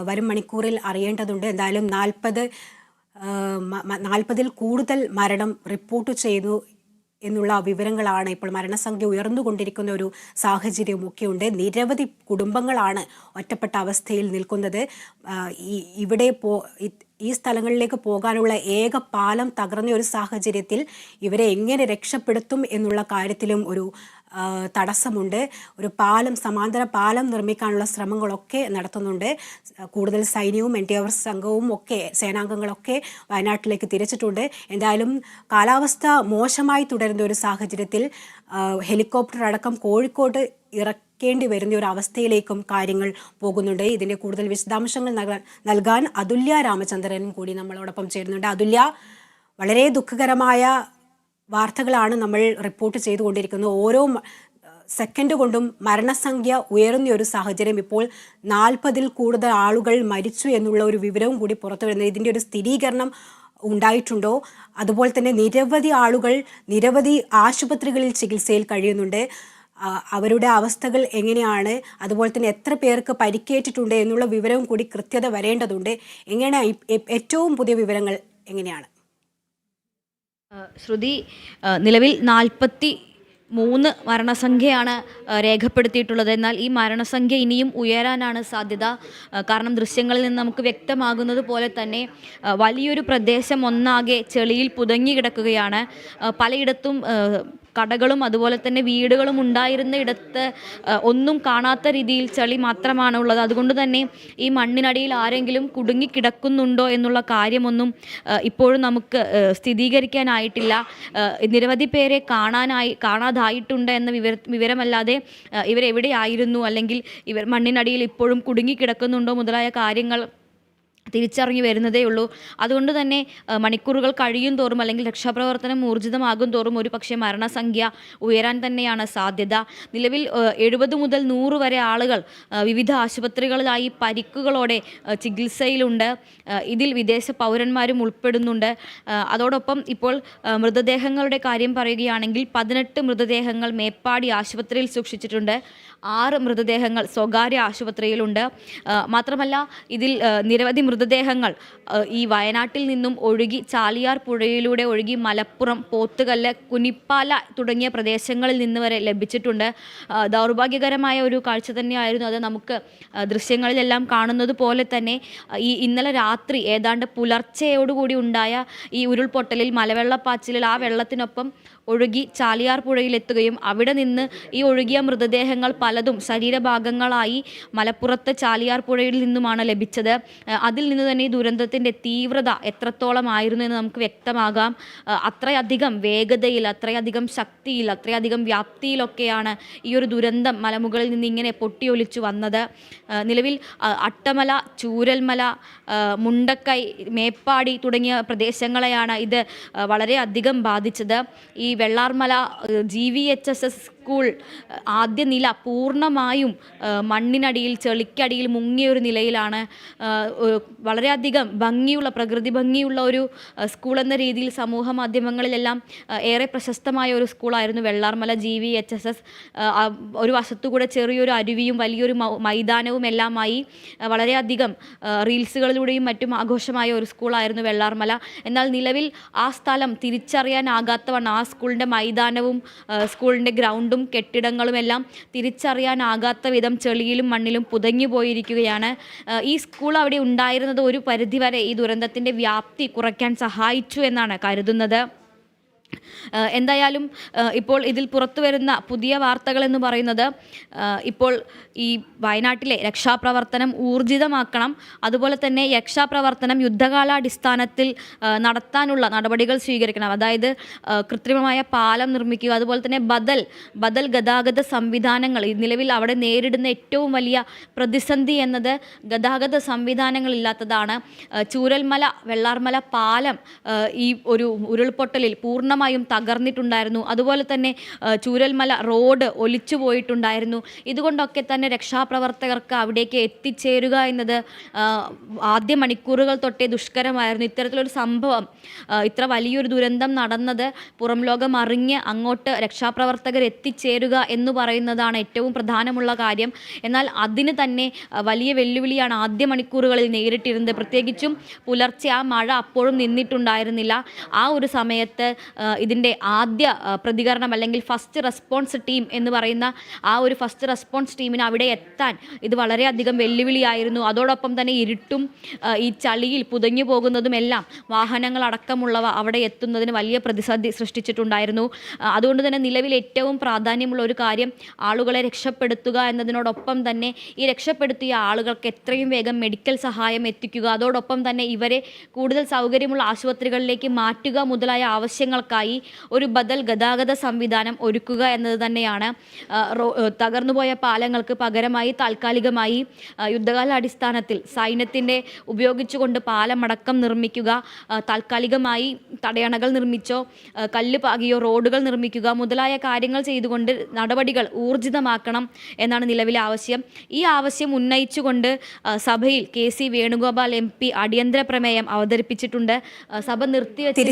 വരും മണിക്കൂറിൽ അറിയേണ്ടതുണ്ട്. എന്തായാലും 40-ൽ കൂടുതൽ മരണം റിപ്പോർട്ട് ചെയ്തു എന്നുള്ള വിവരങ്ങളാണ്. ഇപ്പോൾ മരണസംഖ്യ ഉയർന്നുകൊണ്ടിരിക്കുന്ന ഒരു സാഹചര്യമൊക്കെ ഉണ്ട്. നിരവധി കുടുംബങ്ങളാണ് ഒറ്റപ്പെട്ട അവസ്ഥയിൽ നിൽക്കുന്നത്. ഈ സ്ഥലങ്ങളിലേക്ക് പോകാനുള്ള ഏക പാലം തകർന്ന ഒരു സാഹചര്യത്തിൽ ഇവരെ എങ്ങനെ രക്ഷപ്പെടുത്തും എന്നുള്ള കാര്യത്തിലും ഒരു തടസ്സമുണ്ട്. ഒരു സമാന്തര പാലം നിർമ്മിക്കാനുള്ള ശ്രമങ്ങളൊക്കെ നടത്തുന്നുണ്ട്. കൂടുതൽ സൈന്യവും NTR സംഘവും ഒക്കെ സേനാംഗങ്ങളൊക്കെ വയനാട്ടിലേക്ക് തിരിച്ചിട്ടുണ്ട്. എന്തായാലും കാലാവസ്ഥ മോശമായി തുടരുന്ന ഒരു സാഹചര്യത്തിൽ ഹെലികോപ്റ്റർ അടക്കം കോഴിക്കോട് ഇറക്കേണ്ടി വരുന്ന ഒരു അവസ്ഥയിലേക്കും കാര്യങ്ങൾ പോകുന്നുണ്ട്. ഇതിൻ്റെ കൂടുതൽ വിശദാംശങ്ങൾ നൽകാൻ അതുല്യ രാമചന്ദ്രനും കൂടി നമ്മളോടൊപ്പം ചേരുന്നുണ്ട്. അതുല്യ, വളരെ ദുഃഖകരമായ വാർത്തകളാണ് നമ്മൾ റിപ്പോർട്ട് ചെയ്തുകൊണ്ടിരിക്കുന്നത്. ഓരോ സെക്കൻഡ് കൊണ്ടും മരണസംഖ്യ ഉയർന്ന ഒരു സാഹചര്യം. ഇപ്പോൾ 40-ൽ കൂടുതൽ ആളുകൾ മരിച്ചു എന്നുള്ള ഒരു വിവരവും കൂടി പുറത്തു വരുന്നത്. ഇതിൻ്റെ ഒരു സ്ഥിരീകരണം ഉണ്ടായിട്ടുണ്ടോ? അതുപോലെ തന്നെ നിരവധി ആളുകൾ നിരവധി ആശുപത്രികളിൽ ചികിത്സയിൽ കഴിയുന്നുണ്ട്. അവരുടെ അവസ്ഥകൾ എങ്ങനെയാണ്, അതുപോലെ തന്നെ എത്ര പേർക്ക് പരിക്കേറ്റിട്ടുണ്ട് എന്നുള്ള വിവരവും കൂടി കൃത്യത വരേണ്ടതുണ്ട്. എങ്ങനെയാണ് ഏറ്റവും പുതിയ വിവരങ്ങൾ എങ്ങനെയാണ്? ശ്രുതി, നിലവിൽ 43 മരണസംഖ്യയാണ് രേഖപ്പെടുത്തിയിട്ടുള്ളത്. എന്നാൽ ഈ മരണസംഖ്യ ഇനിയും ഉയരാനാണ് സാധ്യത. കാരണം ദൃശ്യങ്ങളിൽ നിന്ന് നമുക്ക് വ്യക്തമാകുന്നത് പോലെ തന്നെ വലിയൊരു പ്രദേശം ഒന്നാകെ ചെളിയിൽ പുതങ്ങി കിടക്കുകയാണ്. പലയിടത്തും കടകളും അതുപോലെ തന്നെ വീടുകളും ഉണ്ടായിരുന്ന ഇടത്ത് ഒന്നും കാണാത്ത രീതിയിൽ ചെളി മാത്രമാണ് ഉള്ളത്. അതുകൊണ്ട് തന്നെ ഈ മണ്ണിനടിയിൽ ആരെങ്കിലും കുടുങ്ങിക്കിടക്കുന്നുണ്ടോ എന്നുള്ള കാര്യമൊന്നും ഇപ്പോഴും നമുക്ക് സ്ഥിരീകരിക്കാനായിട്ടില്ല. നിരവധി പേരെ കാണാതായിട്ടുണ്ട് എന്ന വിവരമല്ലാതെ ഇവരെവിടെയായിരുന്നു, അല്ലെങ്കിൽ ഇവർ മണ്ണിനടിയിൽ ഇപ്പോഴും കുടുങ്ങിക്കിടക്കുന്നുണ്ടോ മുതലായ കാര്യങ്ങൾ തിരിച്ചറിഞ്ഞു വരുന്നതേ ഉള്ളൂ. അതുകൊണ്ട് തന്നെ മണിക്കൂറുകൾ കഴിയും തോറും, അല്ലെങ്കിൽ രക്ഷാപ്രവർത്തനം ഊർജിതമാകും തോറും ഒരു പക്ഷേ മരണസംഖ്യ ഉയരാൻ തന്നെയാണ് സാധ്യത. നിലവിൽ 70 മുതൽ 100 വരെ ആളുകൾ വിവിധ ആശുപത്രികളിലായി പരിക്കുകളോടെ ചികിത്സയിലുണ്ട്. ഇതിൽ വിദേശ പൗരന്മാരും ഉൾപ്പെടുന്നുണ്ട്. അതോടൊപ്പം ഇപ്പോൾ മൃതദേഹങ്ങളുടെ കാര്യം പറയുകയാണെങ്കിൽ 18 മൃതദേഹങ്ങൾ മേപ്പാടി ആശുപത്രിയിൽ സൂക്ഷിച്ചിട്ടുണ്ട്. 6 മൃതദേഹങ്ങൾ സ്വകാര്യ ആശുപത്രിയിലുണ്ട്. മാത്രമല്ല ഇതിൽ നിരവധി മൃതദേഹങ്ങൾ ഈ വയനാട്ടിൽ നിന്നും ഒഴുകി ചാലിയാർ പുഴയിലൂടെ ഒഴുകി മലപ്പുറം, പോത്തുകല്ല്, കുനിപ്പാല തുടങ്ങിയ പ്രദേശങ്ങളിൽ നിന്ന് വരെ ലഭിച്ചിട്ടുണ്ട്. ദൗർഭാഗ്യകരമായ ഒരു കാഴ്ച തന്നെയായിരുന്നു അത്. നമുക്ക് ദൃശ്യങ്ങളിലെല്ലാം കാണുന്നത് പോലെ തന്നെ ഇന്നലെ രാത്രി ഏതാണ്ട് പുലർച്ചയോടുകൂടി ഉണ്ടായ ഈ ഉരുൾപൊട്ടലിൽ, മലവെള്ളപ്പാച്ചിലിൽ ആ വെള്ളത്തിനൊപ്പം ഒഴുകി ചാലിയാർ പുഴയിലെത്തുകയും അവിടെ നിന്ന് ഈ ഒഴുകിയ മൃതദേഹങ്ങൾ പലതും ശരീരഭാഗങ്ങളായി മലപ്പുറത്ത് ചാലിയാർ പുഴയിൽ നിന്നുമാണ് ലഭിച്ചത്. അതിൽ നിന്ന് തന്നെ ഈ ദുരന്തത്തിൻ്റെ തീവ്രത എത്രത്തോളം ആയിരുന്നു എന്ന് നമുക്ക് വ്യക്തമാകാം. അത്രയധികം വേഗതയിൽ, അത്രയധികം ശക്തിയിൽ, അത്രയധികം വ്യാപ്തിയിലൊക്കെയാണ് ഈ ഒരു ദുരന്തം മലമുകളിൽ നിന്ന് ഇങ്ങനെ പൊട്ടിയൊലിച്ചു വന്നത്. നിലവിൽ അട്ടമല, ചൂരൽമല, മുണ്ടക്കൈ, മേപ്പാടി തുടങ്ങിയ പ്രദേശങ്ങളെയാണ് ഇത് വളരെയധികം ബാധിച്ചത്. ഈ വെള്ളാർമല GVHSS സ്കൂൾ ആദ്യ നില പൂർണ്ണമായും മണ്ണിനടിയിൽ, ചെളിക്കടിയിൽ മുങ്ങിയൊരു നിലയിലാണ്. വളരെയധികം പ്രകൃതി ഭംഗിയുള്ള ഒരു സ്കൂൾ എന്ന രീതിയിൽ സമൂഹ മാധ്യമങ്ങളിലെല്ലാം ഏറെ പ്രശസ്തമായ ഒരു സ്കൂളായിരുന്നു വെള്ളാർമല GVHSS. ഒരു വശത്തുകൂടെ ചെറിയൊരു അരുവിയും വലിയൊരു മൈതാനവും എല്ലാമായി വളരെയധികം റീൽസുകളിലൂടെയും മറ്റും ആഘോഷമായ ഒരു സ്കൂളായിരുന്നു വെള്ളാർമല. എന്നാൽ നിലവിൽ ആ സ്ഥലം തിരിച്ചറിയാനാകാത്തവണ്ണം, ആ സ്കൂളിൻ്റെ മൈതാനവും സ്കൂളിൻ്റെ ഗ്രൗണ്ടും കെട്ടിടങ്ങളുമെല്ലാം തിരിച്ചറിയാനാകാത്ത വിധം ചെളിയിലും മണ്ണിലും പുതഞ്ഞു പോയിരിക്കുകയാണ്. ഈ സ്കൂൾ അവിടെ ഉണ്ടായിരുന്നത് ഒരു പരിധിവരെ ഈ ദുരന്തത്തിൻ്റെ വ്യാപ്തി കുറയ്ക്കാൻ സഹായിച്ചു എന്നാണ് കരുതുന്നത്. എന്തായാലും ഇപ്പോൾ ഇതിൽ പുറത്തു വരുന്ന പുതിയ വാർത്തകൾ എന്ന് പറയുന്നത്, ഇപ്പോൾ ഈ വയനാട്ടിലെ രക്ഷാപ്രവർത്തനം ഊർജിതമാക്കണം, അതുപോലെ തന്നെ രക്ഷാപ്രവർത്തനം യുദ്ധകാലാടിസ്ഥാനത്തിൽ നടത്താനുള്ള നടപടികൾ സ്വീകരിക്കണം. അതായത് കൃത്രിമമായ പാലം നിർമ്മിക്കുക, അതുപോലെ തന്നെ ബദൽ ഗതാഗത സംവിധാനങ്ങൾ. നിലവിൽ അവിടെ നേരിടുന്ന ഏറ്റവും വലിയ പ്രതിസന്ധി എന്നത് ഗതാഗത സംവിധാനങ്ങളില്ലാത്തതാണ്. ചൂരൽമല, വെള്ളാർമല പാലം ഈ ഒരു ഉരുൾപൊട്ടലിൽ പൂർണ്ണമായി പൂർണ്ണമായും തകർന്നിട്ടുണ്ടായിരുന്നു. അതുപോലെ തന്നെ ചൂരൽമല റോഡ് ഒലിച്ചു പോയിട്ടുണ്ടായിരുന്നു. ഇതുകൊണ്ടൊക്കെ തന്നെ രക്ഷാപ്രവർത്തകർക്ക് അവിടേക്ക് എത്തിച്ചേരുക എന്നത് ആദ്യ മണിക്കൂറുകൾ തൊട്ടേ ദുഷ്കരമായിരുന്നു. ഇത്തരത്തിലൊരു സംഭവം, ഇത്ര വലിയൊരു ദുരന്തം നടന്നത് പുറം ലോകം അറിഞ്ഞ് അങ്ങോട്ട് രക്ഷാപ്രവർത്തകർ എത്തിച്ചേരുക എന്ന് പറയുന്നതാണ് ഏറ്റവും പ്രധാനമുള്ള കാര്യം. എന്നാൽ അതിന് തന്നെ വലിയ വെല്ലുവിളിയാണ് ആദ്യ മണിക്കൂറുകളിൽ നേരിട്ടിരുന്നത്. പ്രത്യേകിച്ചും പുലർച്ചെ ആ മഴ അപ്പോഴും നിന്നിട്ടുണ്ടായിരുന്നില്ല. ആ ഒരു സമയത്ത് ഇതിൻ്റെ ആദ്യ പ്രതികരണം അല്ലെങ്കിൽ ഫസ്റ്റ് റെസ്പോൺസ് ടീം എന്ന് പറയുന്ന ആ ഒരു ഫസ്റ്റ് റെസ്പോൺസ് ടീമിന് അവിടെ എത്താൻ ഇത് വളരെയധികം വെല്ലുവിളിയായിരുന്നു. അതോടൊപ്പം തന്നെ ഇരുട്ടും ഈ ചളിയിൽ പുതഞ്ഞു പോകുന്നതുമെല്ലാം വാഹനങ്ങളടക്കമുള്ളവ അവിടെ എത്തുന്നതിന് വലിയ പ്രതിസന്ധി സൃഷ്ടിച്ചിട്ടുണ്ടായിരുന്നു. അതുകൊണ്ട് തന്നെ നിലവിൽ ഏറ്റവും പ്രാധാന്യമുള്ള ഒരു കാര്യം ആളുകളെ രക്ഷപ്പെടുത്തുക എന്നതിനോടൊപ്പം തന്നെ ഈ രക്ഷപ്പെടുത്തിയ ആളുകൾക്ക് എത്രയും വേഗം മെഡിക്കൽ സഹായം എത്തിക്കുക, അതോടൊപ്പം തന്നെ ഇവരെ കൂടുതൽ സൗകര്യമുള്ള ആശുപത്രികളിലേക്ക് മാറ്റുക മുതലായ ആവശ്യങ്ങൾക്കായി ഒരു ബദൽ ഗതാഗത സംവിധാനം ഒരുക്കുക എന്നത് തന്നെയാണ്. തകർന്നുപോയ പാലങ്ങൾക്ക് പകരമായി താൽക്കാലികമായി യുദ്ധകാലാടിസ്ഥാനത്തിൽ സൈന്യത്തിൻ്റെ ഉപയോഗിച്ചുകൊണ്ട് പാലമടക്കം നിർമ്മിക്കുക, താൽക്കാലികമായി തടയണകൾ നിർമ്മിച്ചോ കല്ല് പാകിയോ റോഡുകൾ നിർമ്മിക്കുക മുതലായ കാര്യങ്ങൾ ചെയ്തുകൊണ്ട് നടപടികൾ ഊർജിതമാക്കണം എന്നാണ് നിലവിലെ ആവശ്യം. ഈ ആവശ്യം ഉന്നയിച്ചുകൊണ്ട് സഭയിൽ KC വേണുഗോപാൽ MP അടിയന്തര പ്രമേയം അവതരിപ്പിച്ചിട്ടുണ്ട്. സഭ നിർത്തിവെച്ച്